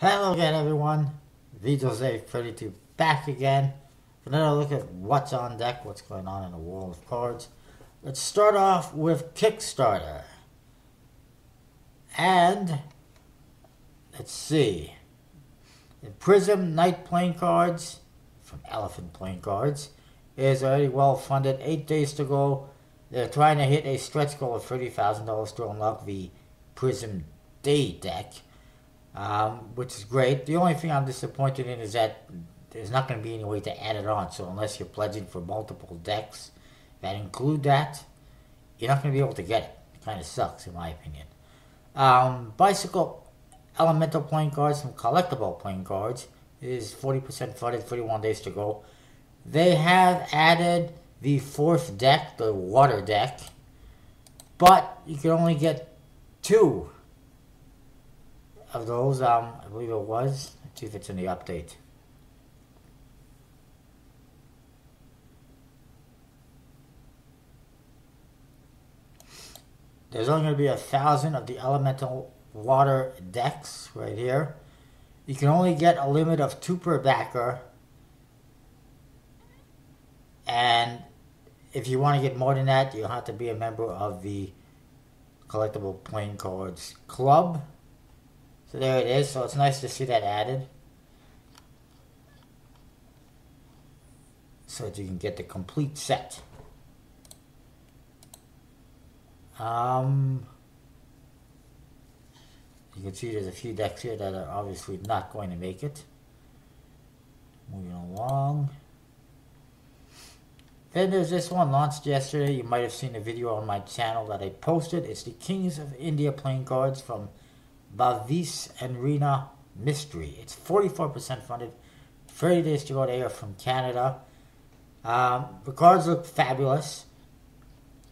Hello again, everyone. VJose32 back again for another look at what's on deck, what's going on in the world of cards. Let's start off with Kickstarter. And let's see. The Prism Night Playing Cards from Elephant Playing Cards is already well funded. 8 days to go. They're trying to hit a stretch goal of $30,000 to unlock the Prism Day deck. Which is great. The only thing I'm disappointed in is that there's not going to be any way to add it on. So unless you're pledging for multiple decks that include that, you're not going to be able to get it. It kind of sucks, in my opinion. Bicycle Elemental Playing Cards from Collectible Playing Cards is 40% funded, 31 days to go. They have added the fourth deck, the water deck, but you can only get two of those. I believe it was. Let's see if it's in the update. There's only going to be 1,000 of the elemental water decks right here. You can only get a limit of 2 per backer. And if you want to get more than that, you'll have to be a member of the Collectible Playing Cards Club. So there it is. So it's nice to see that added, so that you can get the complete set. You can see there's a few decks here that are obviously not going to make it. Moving along. Then there's this one launched yesterday. You might have seen a video on my channel that I posted. It's the Kings of India Playing Cards from Bhavis and Reena Mystery. It's 44% funded. 30 days to go. They are from Canada. The cards look fabulous.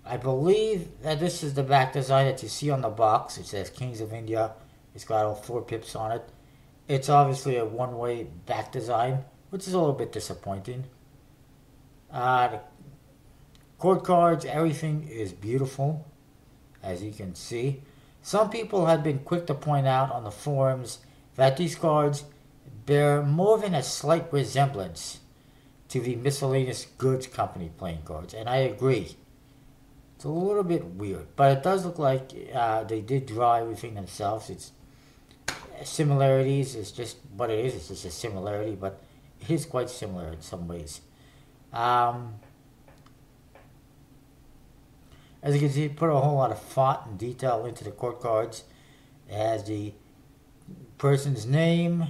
I believe that this is the back design that you see on the box. It says Kings of India. It's got all 4 pips on it. It's obviously a one-way back design, which is a little bit disappointing. The court cards, everything is beautiful, as you can see. Some people have been quick to point out on the forums that these cards bear more than a slight resemblance to the Miscellaneous Goods Company playing cards, and I agree. It's a little bit weird, but it does look like they did draw everything themselves. It's similarities. It's just what it is. It's just a similarity, but it is quite similar in some ways. As you can see, it put a whole lot of font and detail into the court cards. It has the person's name.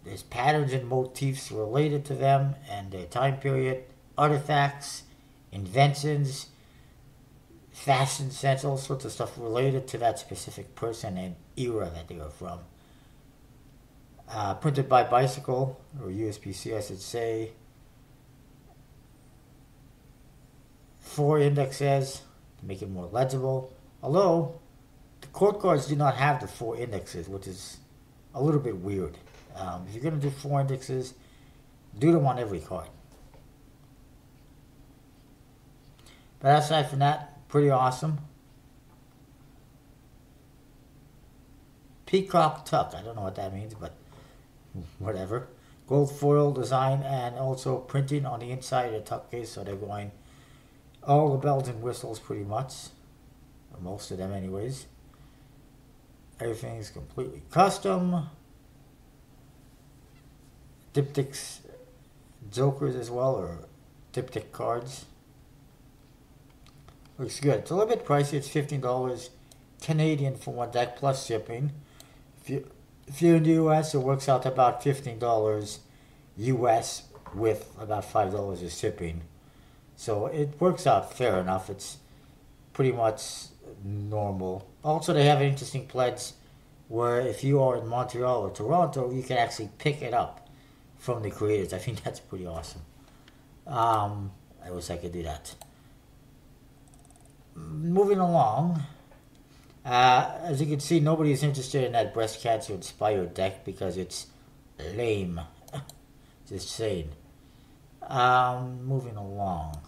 There's patterns and motifs related to them and their time period, artifacts, inventions, fashion sense, all sorts of stuff related to that specific person and era that they were from. Printed by Bicycle, or USPC I should say. 4 indexes to make it more legible. Although, the court cards do not have the 4 indexes, which is a little bit weird. If you're going to do 4 indexes, do them on every card. But aside from that, pretty awesome. Peacock Tuck. I don't know what that means, but whatever. Gold foil design and also printing on the inside of the tuck case, so they're going all the bells and whistles pretty much. Or most of them anyways. Everything's completely custom. Diptychs jokers as well, or diptych cards. Looks good. It's a little bit pricey. It's $15 Canadian for one deck plus shipping. If you're in the US, it works out to about $15 US with about $5 of shipping. So it works out fair enough. It's pretty much normal. Also, they have an interesting pledge where if you are in Montreal or Toronto, you can actually pick it up from the creators. I think that's pretty awesome. I wish I could do that. Moving along, as you can see, nobody is interested in that breast cancer inspired deck because it's lame. Just saying. Moving along.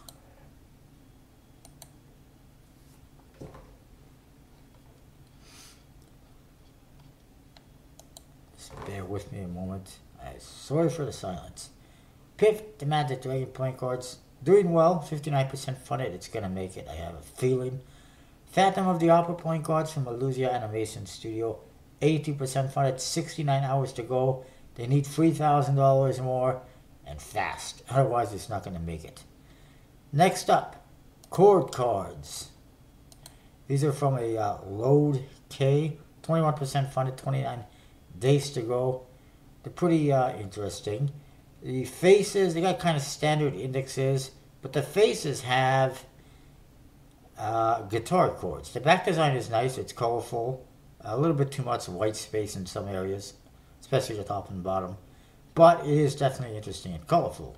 Bear with me a moment. Sorry for the silence. Piff, the Magic Dragon playing cards. Doing well, 59% funded. It's going to make it, I have a feeling. Phantom of the Opera playing cards from Illusia Animation Studio. 82% funded, 69 hours to go. They need $3,000 more and fast. Otherwise, it's not going to make it. Next up, Chord cards. These are from a Load K. 21% funded, 29 days to go. They're pretty interesting. The faces, they got kind of standard indexes, but the faces have guitar chords. The back design is nice, it's colorful. A little bit too much white space in some areas, especially the top and bottom. But it is definitely interesting and colorful.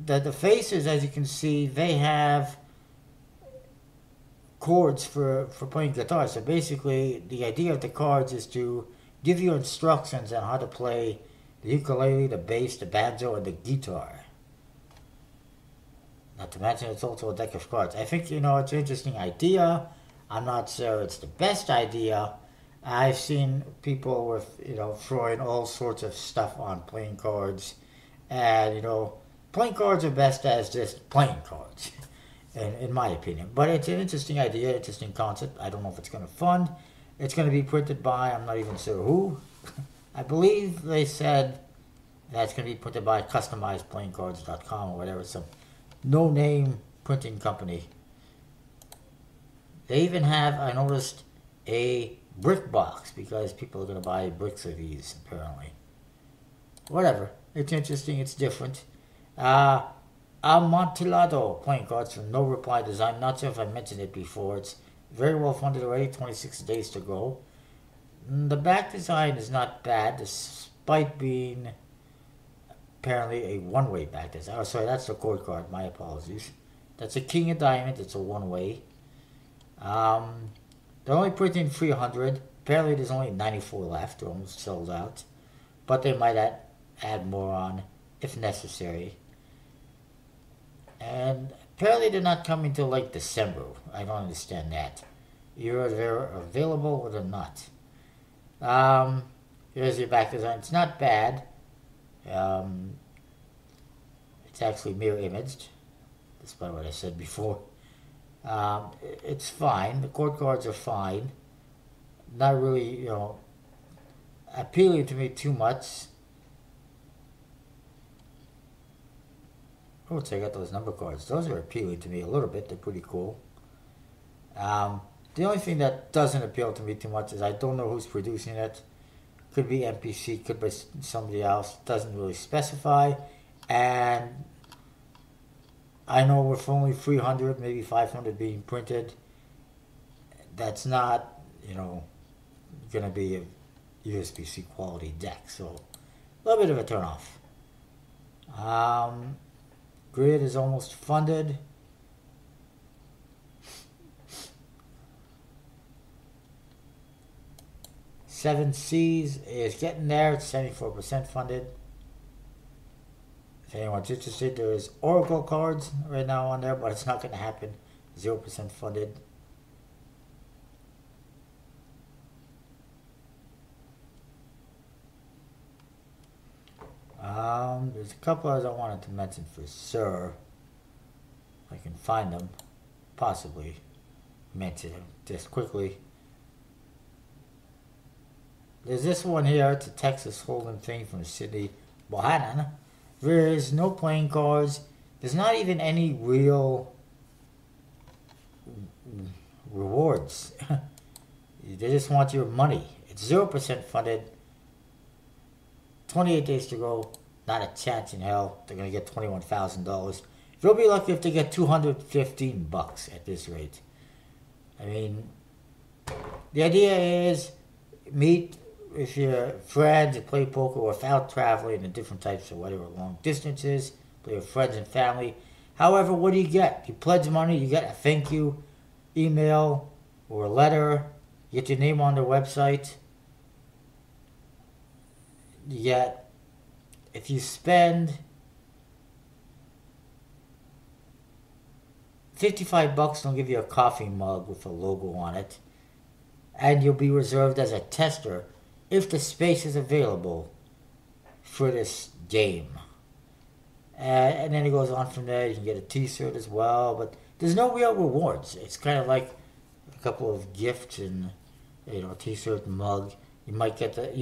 The faces, as you can see, they have chords for playing guitar. So basically, the idea of the cards is to give you instructions on how to play the ukulele, the bass, the banjo, and the guitar. Not to mention, it's also a deck of cards. I think, it's an interesting idea. I'm not sure it's the best idea. I've seen people with, throwing all sorts of stuff on playing cards. And, playing cards are best as just playing cards, in my opinion. But it's an interesting idea, interesting concept. I don't know if it's going to fund. It's going to be printed by, I'm not even sure who. I believe they said that's going to be printed by customizedplayingcards.com or whatever, some no-name printing company. They even have, I noticed, a brick box because people are going to buy bricks of these, apparently. Whatever. It's interesting. It's different. Amontillado playing cards from No Reply Design. Not sure if I mentioned it before. It's very well funded already. 26 days to go. The back design is not bad, despite being apparently a one-way back design. Oh, sorry, that's the chord card. My apologies. That's a King of Diamonds. It's a one-way. They're only printing 300. Apparently, there's only 94 left. They're almost sold out. But they might add more on if necessary. And apparently, they're not coming till like December. I don't understand that. Either they're available or they're not. Here's your back design. It's not bad. It's actually mirror imaged, despite what I said before. It's fine. The chord cards are fine. Not really, appealing to me too much. Oh, check out those number cards. Those are appealing to me a little bit. They're pretty cool. The only thing that doesn't appeal to me too much is I don't know who's producing it. Could be MPC, could be somebody else. Doesn't really specify. And I know with only 300, maybe 500 being printed, that's not, going to be a USB-C quality deck. So a little bit of a turnoff. Grid is almost funded. Seven Seas is getting there. It's 74% funded. If anyone's interested, there is Oracle cards right now on there, but it's not going to happen. 0% funded. There's a couple others I wanted to mention for sure. If I can find them, possibly mention them just quickly. There's this one here. It's a Texas Hold'em thing from Sydney Bohannon. There is no playing cards. There's not even any real rewards. They just want your money. It's 0% funded. 28 days to go. Not a chance in hell they're going to get $21,000. They'll be lucky if they get $215 at this rate. I mean, the idea is meet with your friends and play poker without traveling in different types of whatever long distances. Play with friends and family. However, what do you get? You pledge money, you get a thank you email or a letter. You get your name on their website. You get, if you spend $55, they'll give you a coffee mug with a logo on it. And you'll be reserved as a tester if the space is available for this game. And then it goes on from there. You can get a t-shirt as well, but there's no real rewards. It's kind of like a couple of gifts and, you know, a t-shirt, mug. You might get it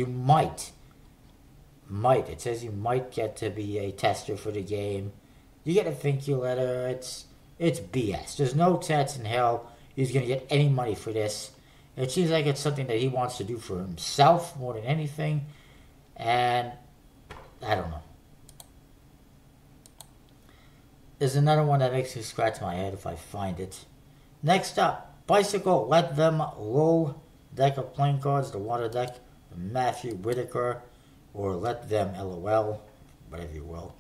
says you might get to be a tester for the game. You get a thank you letter. It's BS. There's no chance in hell he's going to get any money for this. It seems like it's something that he wants to do for himself more than anything. And I don't know. There's another one that makes me scratch my head if I find it. Next up, Bicycle Let Them LOL deck of playing cards, the water deck, Matthew Whitaker, or Let Them LOL, whatever you will.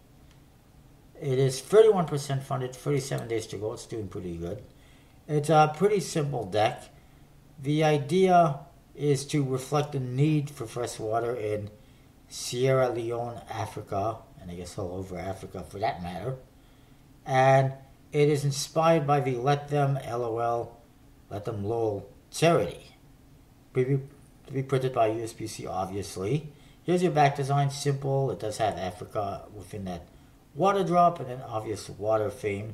It is 31% funded, 37 days to go. It's doing pretty good. It's a pretty simple deck. The idea is to reflect the need for fresh water in Sierra Leone, Africa, and I guess all over Africa for that matter. And it is inspired by the Let Them LOL, Let Them LOL charity. To be printed by USPC, obviously. Here's your back design, simple. It does have Africa within that water drop and an obvious water theme.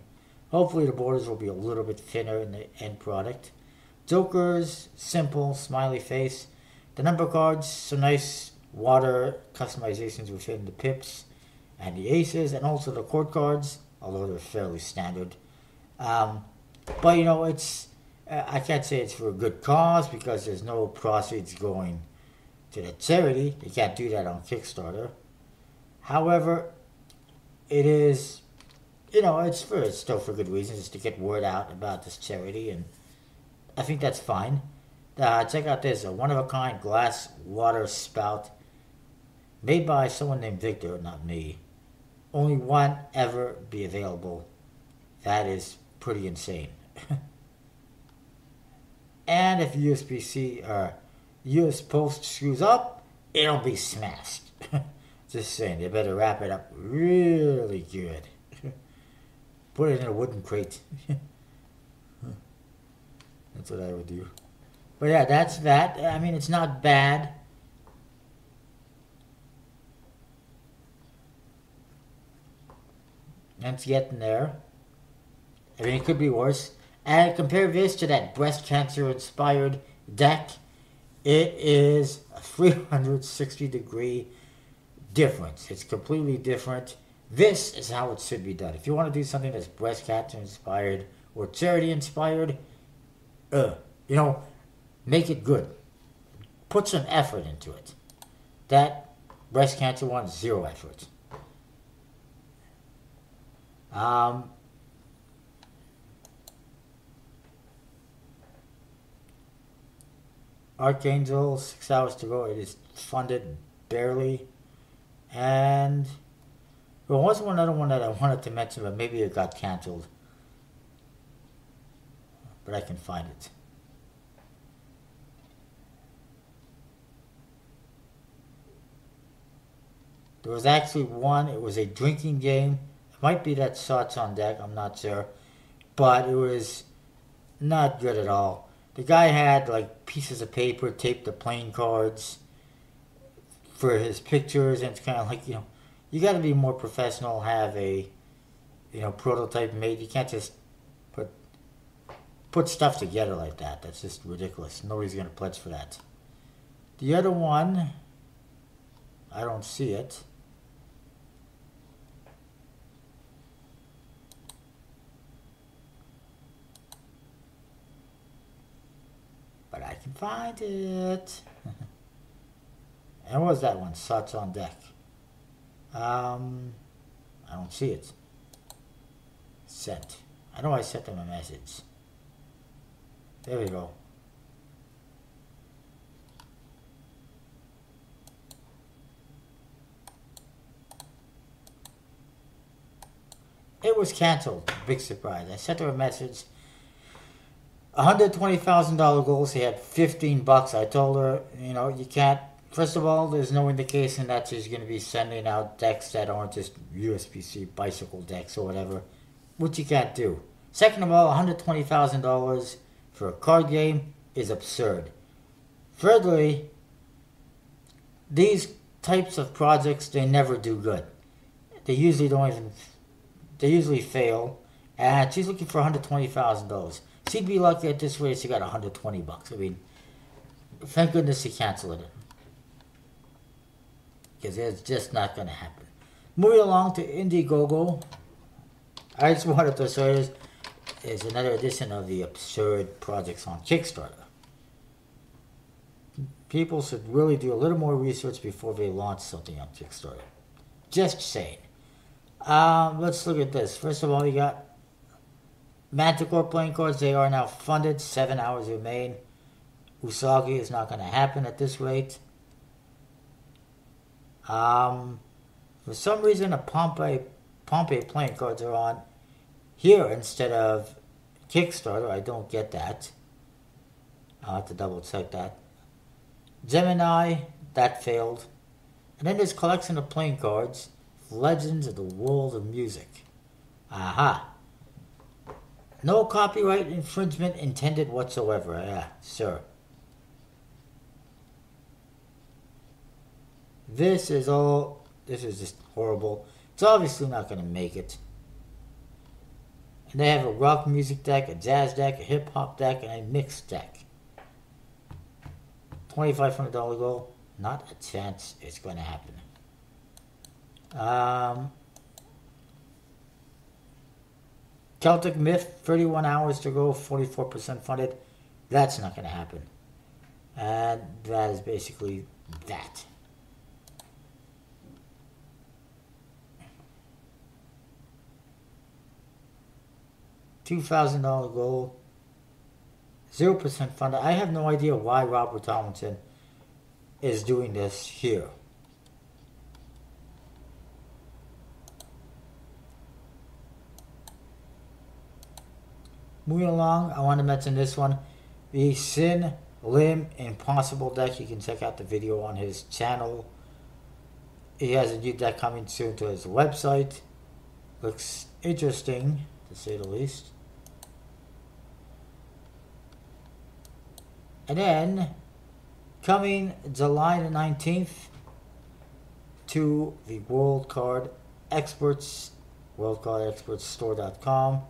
Hopefully the borders will be a little bit thinner in the end product. Jokers, simple, smiley face. The number cards, some nice water customizations within the pips and the aces, and also the court cards, although they're fairly standard. But, you know, it's I can't say it's for a good cause because there's no proceeds going to the charity. You can't do that on Kickstarter. However, it is, you know, it's still for good reasons. It's to get word out about this charity, and I think that's fine. Check out this, a one-of-a-kind glass water spout made by someone named Victor, not me. Only one ever be available. That is pretty insane. And if USPC or US Post screws up, it'll be smashed. Just saying, they better wrap it up really good. Put it in a wooden crate. That's what I would do. But yeah, that's that. I mean, it's not bad. And it's getting there. I mean, it could be worse. And compare this to that breast cancer inspired deck. It is a 360-degree difference. It's completely different. This is how it should be done. If you want to do something that's breast cancer inspired or charity inspired, you know, make it good. Put some effort into it. That breast cancer one, zero effort. Archangel, 6 hours to go. It is funded barely. And there was one other one that I wanted to mention, but maybe it got canceled. But I can find it. There was actually one, it was a drinking game. It might be that Shots on Deck, I'm not sure. But it was not good at all. The guy had like pieces of paper taped to playing cards for his pictures, and it's kind of like, you know, you got to be more professional, have a, you know, prototype made. You can't just put stuff together like that. That's just ridiculous. Nobody's going to pledge for that. The other one, I don't see it. But I can find it. And what was that one? Shots on Deck. I don't see it. Sent. I know I sent them a message. There we go. It was canceled. Big surprise. I sent her a message. $120,000 goals. He had $15. I told her, you know, you can't. First of all, there's no indication that she's going to be sending out decks that aren't just USPC bicycle decks or whatever, which you can't do. Second of all, $120,000 for a card game is absurd. Thirdly, these types of projects, they never do good. They usually don't even, they usually fail. And she's looking for $120,000. She'd be lucky at this rate she got $120. I mean, thank goodness she canceled it. Because it's just not going to happen. Moving along to Indiegogo. I just wanted to show you is another edition of the absurd projects on Kickstarter. People should really do a little more research before they launch something on Kickstarter. Just saying. Let's look at this. First of all, you got Manticore playing cards. They are now funded. 7 hours remain. Usagi is not going to happen at this rate. For some reason, the Pompeii playing cards are on here instead of Kickstarter. I don't get that. I'll have to double check that. Gemini, that failed. And then this collection of playing cards, Legends of the World of Music. Aha. No copyright infringement intended whatsoever. Yeah, sure. This is just horrible. It's obviously not going to make it. And they have a rock music deck, a jazz deck, a hip hop deck, and a mixed deck. $2,500 goal. Not a chance it's going to happen. Celtic Myth, 31 hours to go, 44% funded. That's not going to happen. And that is basically that. $2,000 goal, 0% funded. I have no idea why Robert Tomlinson is doing this here. Moving along, I want to mention this one. The Sin Lim Impossible deck. You can check out the video on his channel. He has a new deck coming soon to his website. Looks interesting, to say the least. And then, coming July the 19th to the World Card Experts, WorldCardExpertsStore.com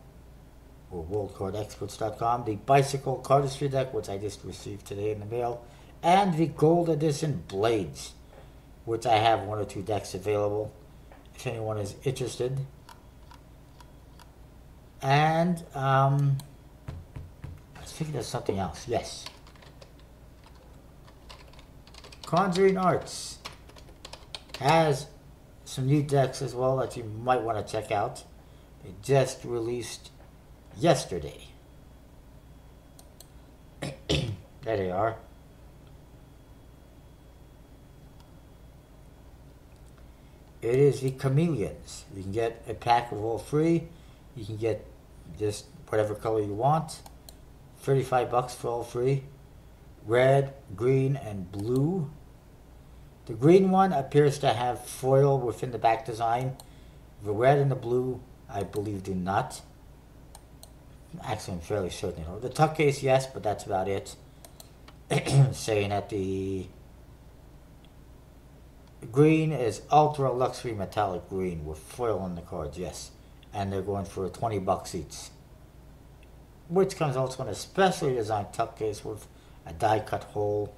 or WorldCardExperts.com, the Bicycle Cardistry deck, which I just received today in the mail, and the Gold Edition Blades, which I have 1 or 2 decks available if anyone is interested. And, let's figure there's something else. Yes. Conjuring Arts has some new decks as well that you might want to check out. They just released yesterday. There they are. It is the Chameleons. You can get a pack of all free. You can get just whatever color you want. $35 for all free. Red, green, and blue. The green one appears to have foil within the back design. The red and the blue, I believe, do not. Actually, I'm fairly certain. The tuck case, yes, but that's about it. Saying that the green is ultra luxury metallic green with foil on the cards, yes. And they're going for $20 each. Which comes also in a specially designed tuck case with a die cut hole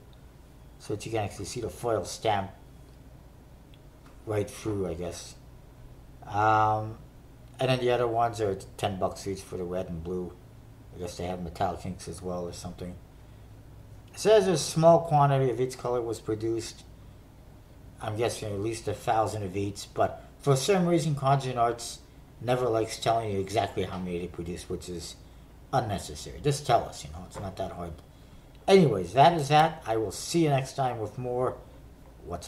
so that you can actually see the foil stamp right through, I guess. And then the other ones are $10 each for the red and blue. I guess they have metallic inks as well or something. It says a small quantity of each color was produced. I'm guessing at least 1,000 of each, but for some reason Conjuring Arts never likes telling you exactly how many they produce, which is unnecessary. Just tell us, it's not that hard. Anyways, that is that. I will see you next time with more What's Up.